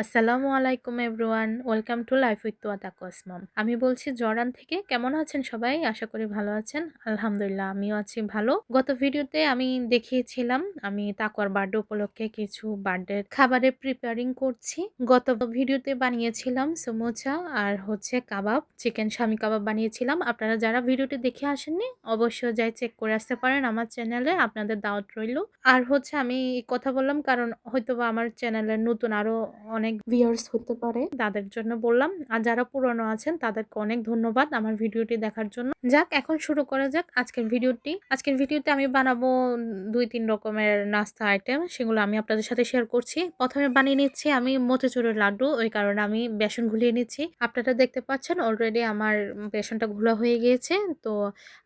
আসসালামু আলাইকুম everyone, welcome to life with তোয়াতা কসমম। আমি বলছি জর্ডান থেকে। কেমন আছেন সবাই? আশা করি ভালো আছেন। আলহামদুলিল্লাহ, আমিও আছি ভালো। গত ভিডিওতে আমি দেখিয়েছিলাম আমি তাকওয়ার বার্থডে উপলক্ষে কিছু বার্থডে খাবারের প্রিপেয়ারিং করছি। গত ভিডিওতে বানিয়েছিলাম সমোসা আর কাবাব, চিকেন শামি কাবাব বানিয়েছিলাম। আপনারা যারা ভিডিওটি দেখে আসেননি অবশ্যই যাই চেক করে আসতে পারেন আমার চ্যানেলে, আপনাদের দাওয়াত রইল। আর আমি এই কথা বললাম কারণ হয়তোবা আমার চ্যানেলে নতুন আরো অনেক ভিউয়ার্স হতে পারে, তাদের জন্য বললাম। আর যারা পুরনো আছেন তাদেরকে অনেক ধন্যবাদ আমার ভিডিওটি দেখার জন্য। যাক, এখন শুরু করা যাক আজকের ভিডিওটি। আজকের ভিডিওতে আমি বানাবো 2-3 রকমের নাস্তা আইটেম, সেগুলো আমি আপনাদের সাথে শেয়ার করছি। প্রথমে বানিয়ে নিচ্ছি আমি মতিচুরের লাড্ডু, ওই কারণে আমি বেসন ঘুলিয়ে নিচ্ছি। আপনারা দেখতে পাচ্ছেন অলরেডি আমার বেসনটা ঘোলা হয়ে গিয়েছে। তো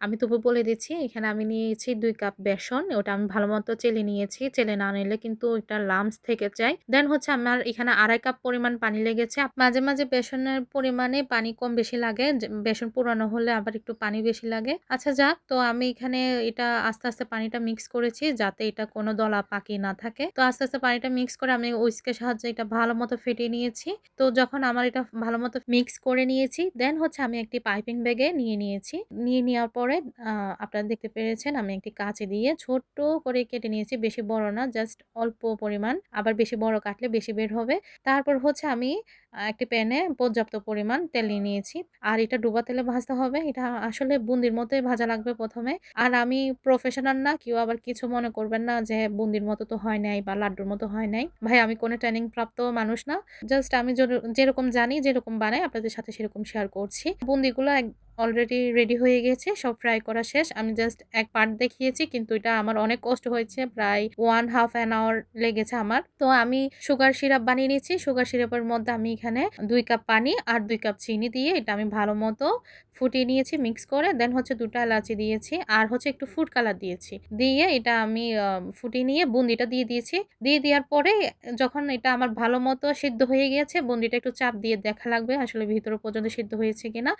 আমি তবু বলে দিচ্ছি, এখানে আমি নিয়েছি 2 কাপ বেসন। ওটা আমি ভালো মতো চেলে নিয়েছি। চেলে না নিলে কিন্তু ওইটা লাম্পস থেকে যায়। দেন আমার এখানে 2.5 কাপ পরিমাণ পানি লেগেছে। মাঝে মাঝে বেসনের পরিমাণে পানি কম বেশি লাগে, বেসন পুরানো হলে আবার একটু পানি বেশি লাগে। আচ্ছা যাক, তো আমি এখানে এটা আস্তে আস্তে পানিটা মিক্স করেছি যাতে এটা কোনো দলা পাকি না থাকে। তো আস্তে আস্তে পানিটা মিক্স করে আমি উইস্কের সাহায্যে এটা ভালো মতো ফেটিয়ে নিয়েছি। তো যখন আমার এটা ভালো মতো মিক্স করে নিয়েছি, দেন আমি একটি পাইপিং ব্যাগে নিয়েছি। নিয়ে নেওয়ার পরে আপনারা দেখতে পেরেছেন আমি একটি কাঁচি দিয়ে ছোট্ট করে কেটে নিয়েছি, বেশি বড় না, জাস্ট অল্প পরিমাণ। আবার বেশি বড় কাটলে বেশি বের হবে। তারপর আমি একটি প্যানে পর্যাপ্ত পরিমাণ তেল নিয়ে নিয়েছি। আর এটা ডুবা তেলে ভাজতে হবে। এটা আসলে বুন্দির মতোই ভাজা লাগবে প্রথমে। আর আমি প্রফেশনাল না, কেউ আবার কিছু মনে করবেন না যে বুন্দির মতো তো হয় নাই বা লাড্ডুর মতো হয় নাই। ভাই, আমি কোনো ট্রেনিং প্রাপ্ত মানুষ না। জাস্ট আমি যেরকম জানি, যেরকম বানাই আপনাদের সাথে সেরকম শেয়ার করছি। বুন্দিগুলো অলরেডি রেডি হয়ে গেছে, সব ফ্রাই করা শেষ। আমি জাস্ট এক পার্ট দেখিয়েছি, কিন্তু এটা আমার অনেক কষ্ট হয়েছে, প্রায় 1/2 an hour লেগেছে আমার। তো আমি সুগার সিরাপ বানিয়ে নিয়েছি। সুগার সিরাপের মধ্যে আমি এখানে 2 কাপ পানি আর 2 কাপ চিনি দিয়ে এটা আমি ভালো মতো ফুটিয়ে নিয়েছি মিক্স করে। দেন 2টা এলাচি দিয়েছি আর একটু ফুড কালার দিয়েছি। দিয়ে এটা আমি ফুটিয়ে নিয়ে বুন্দিটা দিয়ে দিয়েছি। দিয়ে দেওয়ার পরে যখন এটা আমার ভালো মতো সিদ্ধ হয়ে গেছে, বুন্দিটা একটু চাপ দিয়ে দেখা লাগবে আসলে ভিতর পর্যন্ত সিদ্ধ হয়েছে কিনা।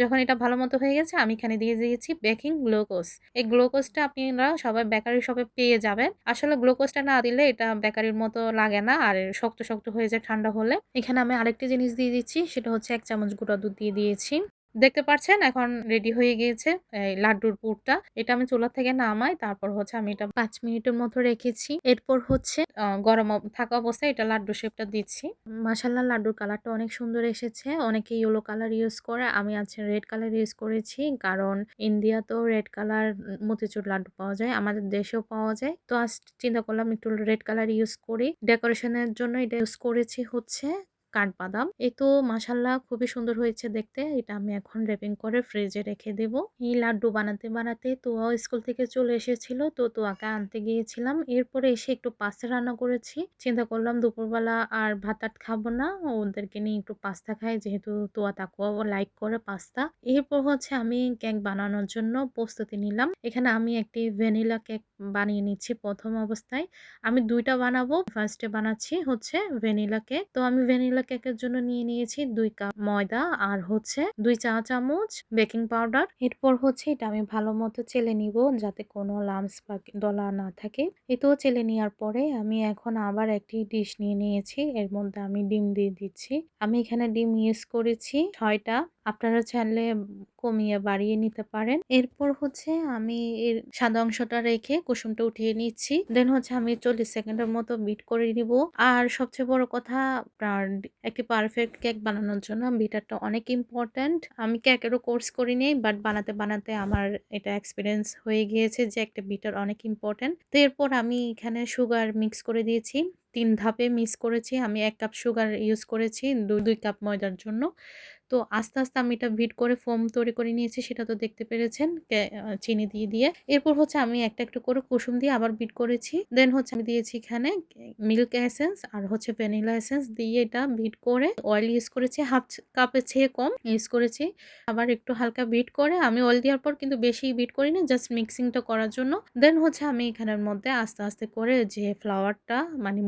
যখন এটা ভালো মতো হয়ে গেছে, আমি এখানে দিয়ে দিয়েছি বেকিং গ্লুকোজ। এই গ্লুকোজটা আপনারা সবাই বেকারি শপে পেয়ে যাবেন। আসলে গ্লুকোজটা না দিলে এটা বেকারির মতো লাগে না, আর শক্ত শক্ত হয়ে যায় ঠান্ডা হলে। এখানে আমি আরেকটি জিনিস দিয়ে দিচ্ছি, সেটা 1 চামচ গুঁড়া দুধ দিয়ে দিয়েছি। দেখতে পাচ্ছেন এখন রেডি হয়ে গিয়েছে এই লাড্ডুর পুরটা। এটা আমি চুলা থেকে নামাই, তারপর আমি এটা 5 মিনিটের মতো রেখেছি। এরপর গরম থাকা অবস্থায় এটা লাড্ডু শেপটা দিচ্ছি। মাশাআল্লাহ, লাড্ডুর কালারটা অনেক সুন্দর এসেছে। অনেকে ইয়েলো কালার ইউজ করে, আমি রেড কালার ইউজ করেছি, কারণ ইন্ডিয়াতেও রেড কালার মতিচুর লাড্ডু পাওয়া যায়, আমাদের দেশেও পাওয়া যায়। তো আজ চিন্তা করলাম একটু রেড কালার ইউজ করি। ডেকোরেশনের জন্য এটা ইউজ করেছি কাঠবাদাম। এই তো মাশাআল্লাহ, খুবই সুন্দর হয়েছে দেখতে। এটা আমি এখন র‍্যাপিং করে ফ্রিজে রেখে দেব। এই লাড্ডু বানাতে বানাতে তোয়াও স্কুল থেকে চলে এসেছিল, তো তোয়াকে আনতে গিয়েছিলাম। এরপরে এসে একটু পাস্তা রান্না করেছি। চিন্তা করলাম দুপুরবেলা আর ভাত টাত খাবো না, ওদেরকে নিয়ে একটু পাস্তা খাই, যেহেতু তোয়া তাকুয়াও লাইক করে পাস্তা। এরপর আমি কেক বানানোর জন্য প্রস্তুতি নিলাম। এখানে আমি একটি ভ্যানিলা কেক বানিয়ে নিচ্ছি। প্রথম অবস্থায় আমি 2টা বানাবো। ফার্স্টে বানাচ্ছি ভ্যানিলা কেক। তো আমি ভ্যানিলা কেকের জন্য নিয়ে নিয়েছি 2 কাপ ময়দা আর 2 চা চামচ বেকিং পাউডার। এরপর এটা আমি ভালো মতো চেলে নিব যাতে কোনো লাম্পস বা দলা না থাকে। এতো চেলে নেওয়ার পরে আমি এখন আবার একটি ডিশ নিয়ে নিয়েছি। এর মধ্যে আমি ডিম দিয়ে দিচ্ছি। আমি এখানে ডিম ইউজ করেছি 6টা। আপনারা চাইলে কমিয়ে বাড়িয়ে নিতে পারেন। এরপর আমি এর সাদা অংশটা রেখে কুসুমটা উঠিয়ে নিচ্ছি। দেন আমি 40 সেকেন্ডের মতো বিট করে নিব। আর সবচেয়ে বড় কথা, আপনার একটি পারফেক্ট কেক বানানোর জন্য বিটারটা অনেক ইম্পর্ট্যান্ট। আমি কেকেরও কোর্স করিনি, বাট বানাতে বানাতে আমার এটা এক্সপিরিয়েন্স হয়ে গিয়েছে যে একটা বিটার অনেক ইম্পর্ট্যান্ট। তো এরপর আমি এখানে সুগার মিক্স করে দিয়েছি। 3 ধাপে মিক্স করেছি। আমি 1 কাপ সুগার ইউজ করেছি 2 কাপ ময়দার জন্য। তো আস্তে আস্তে আমি এটা বিট করে ফোম তৈরি করে নিয়েছি, সেটা তো দেখতে পেরেছেন চিনি দিয়ে। এরপর আমি একটা একটু করে কুসুম দিয়ে আবার বিট করেছি। দেন আমি দিয়েছি এখানে মিল্ক এসেন্স আর ভ্যানিলা এসেন্স দিয়ে এটা বিট করে অয়েল ইউজ করেছি, হাফ কাপের চেয়ে কম ইউজ করেছি। আবার একটু হালকা বিট করে আমি অয়েল দেওয়ার পর কিন্তু বেশি বিট করিনি, জাস্ট মিক্সিংটা করার জন্য। দেন আমি এখানের মধ্যে আস্তে আস্তে করে যে ফ্লাওয়ারটা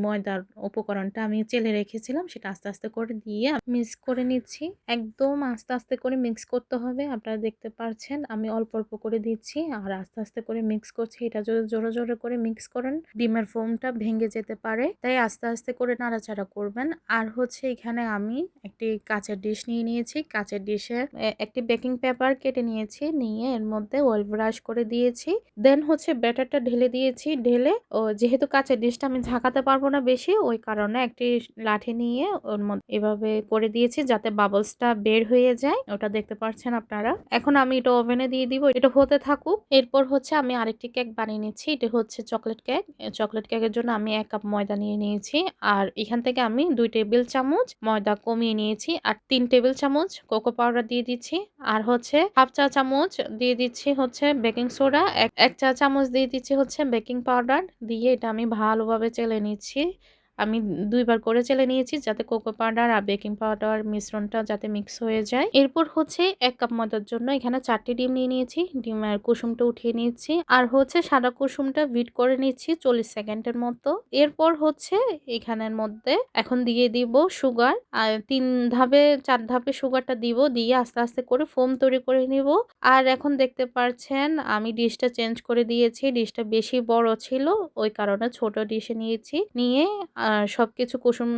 ময়দার উপকরণটা আমি চেলে রেখেছিলাম সেটা আস্তে আস্তে করে দিয়ে মিক্স করে নিচ্ছি। একদম আস্তে আস্তে করে মিক্স করতে হবে। আপনারা দেখতে পারছেন আমি অল্প অল্প করে দিচ্ছি আর আস্তে আস্তে করে মিক্স করছি। এটা যদি জোরে জোরে করে মিক্স করেন ডিমের ফোমটা ভেঙে যেতে পারে, তাই আস্তে আস্তে করে নাড়াচাড়া করবেন। আর হচ্ছে এখানে আমি একটি কাঁচের ডিশ নিয়ে নিয়েছি। কাঁচের ডিশে একটি বেকিং পেপার কেটে নিয়েছি, নিয়ে এর মধ্যে অয়েল ব্রাশ করে দিয়েছি। দেন হচ্ছে ব্যাটারটা ঢেলে দিয়েছি। ঢেলে যেহেতু কাঁচের ডিশটা আমি ঝাঁকাতে পারবো না বেশি, ওই কারণে একটি লাঠি নিয়ে ওর মধ্যে এভাবে করে দিয়েছি যাতে বাবলসটা বের হয়ে যায়। ওটা দেখতে পাচ্ছেন আপনারা। এখন আমি এটা ওভেনে দিয়ে দিব, এটা হতে থাকুক। এরপর হচ্ছে আমি আরেকটি কেক বানিয়ে নিচ্ছি। এটা হচ্ছে চকলেট কেক। চকলেট কেকের জন্য আমি 1 কাপ ময়দা নিয়ে নিয়েছি। আর এখান থেকে আমি 2 টেবিল চামচ ময়দা কমিয়ে নিয়েছি আর 3 টেবিল চামচ কোকো পাউডার দিয়ে দিচ্ছি। আর হচ্ছে হাফ চা চামচ দিয়ে দিচ্ছি হচ্ছে বেকিং সোডা, এক চা চামচ দিয়ে দিচ্ছি হচ্ছে বেকিং পাউডার। দিয়ে এটা আমি ভালোভাবে চেলে নিচ্ছি। আমি 2 বার করে চেলে নিয়েছি যাতে কোকো পাউডার আর বেকিং পাউডার মিশ্রণটা যাতে মিক্স হয়ে যায়। এরপর হচ্ছে 1 কাপ ময়দার জন্য এখানে 4টি ডিম নিয়ে নিয়েছি। ডিমের কুসুমটা উঠিয়ে নিচ্ছি আর হচ্ছে সাদা কুসুমটা বিট করে নিচ্ছি 40 সেকেন্ডের মতো। এরপর হচ্ছে এখানের মধ্যে এখন দিয়ে দিব সুগার। আর 3 ধাপে 4 ধাপে সুগারটা দিব, দিয়ে আস্তে আস্তে করে ফোম তৈরি করে নিব। আর এখন দেখতে পাচ্ছেন আমি ডিশটা চেঞ্জ করে দিয়েছি। ডিশটা বেশি বড় ছিল, ওই কারণে ছোট ডিশে নিয়েছি। নিয়ে সবকিছু কুসুম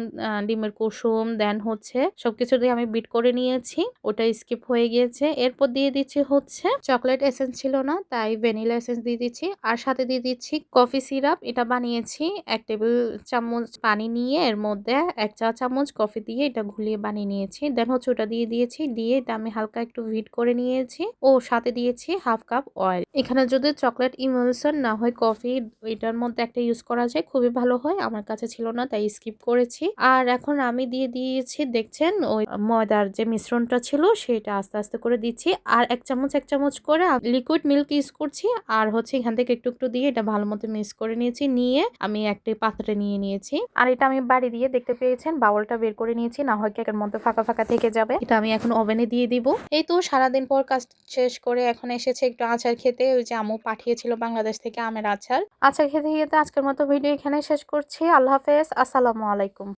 ডিমের কুসুম দেন হচ্ছে সবকিছু দিয়ে আমি বিট করে নিয়েছি। ওটা স্কিপ হয়ে গিয়েছে। এরপর দিয়ে দিচ্ছি হচ্ছে চকলেট এসেন্স ছিল না, তাই ভ্যানিলা এসেন্স দিয়ে দিচ্ছি। আর সাথে দিয়ে দিচ্ছি কফি সিরাপ। এটা বানিয়েছি 1 টেবিল চামচ পানি নিয়ে এর মধ্যে 1 চা চামচ কফি দিয়ে এটা ঘুলিয়ে বানিয়ে নিয়েছি। দেন হচ্ছে ওটা দিয়ে দিয়েছি। দিয়ে এটা আমি হালকা একটু বিট করে নিয়েছি ও সাথে দিয়েছি হাফ কাপ অয়েল। এখানে যদি চকলেট ইমলশন না হয় কফি, এটার মধ্যে একটা ইউজ করা যায়, খুবই ভালো হয়। আমার কাছে ছিল না তাই স্কিপ করেছি। আর এখন আমি দিয়ে দিয়েছি দেখছেন ওই ময়দার যে মিশ্রণটা ছিল সেটা আস্তে আস্তে করে দিচ্ছি। আর 1 চামচ করে লিকুইড মিল্ক ইউজ করছি। আর হচ্ছে এখান থেকে একটু একটু দিয়ে এটা ভালো মতো মিক্স করে নিয়েছি। নিয়ে আমি একটি পাত্রে নিয়ে নিয়েছি। আর এটা আমি বাড়ি দিয়ে দেখতে পেয়েছেন বাউলটা বের করে নিয়েছি, না হয় কেকের মধ্যে ফাঁকা ফাঁকা থেকে যাবে। এটা আমি এখন ওভেনে দিয়ে দিব। এই তো সারাদিন পর কাজ শেষ করে এখন এসেছে একটু আচার খেতে। ওই যে আম্মু পাঠিয়েছিল বাংলাদেশ থেকে আমের আচার। আচার খেতে খেতে আজকের মতো ভিডিও এখানে শেষ করছি। আল্লাহ হাফেজ, আসসালামু আলাইকুম।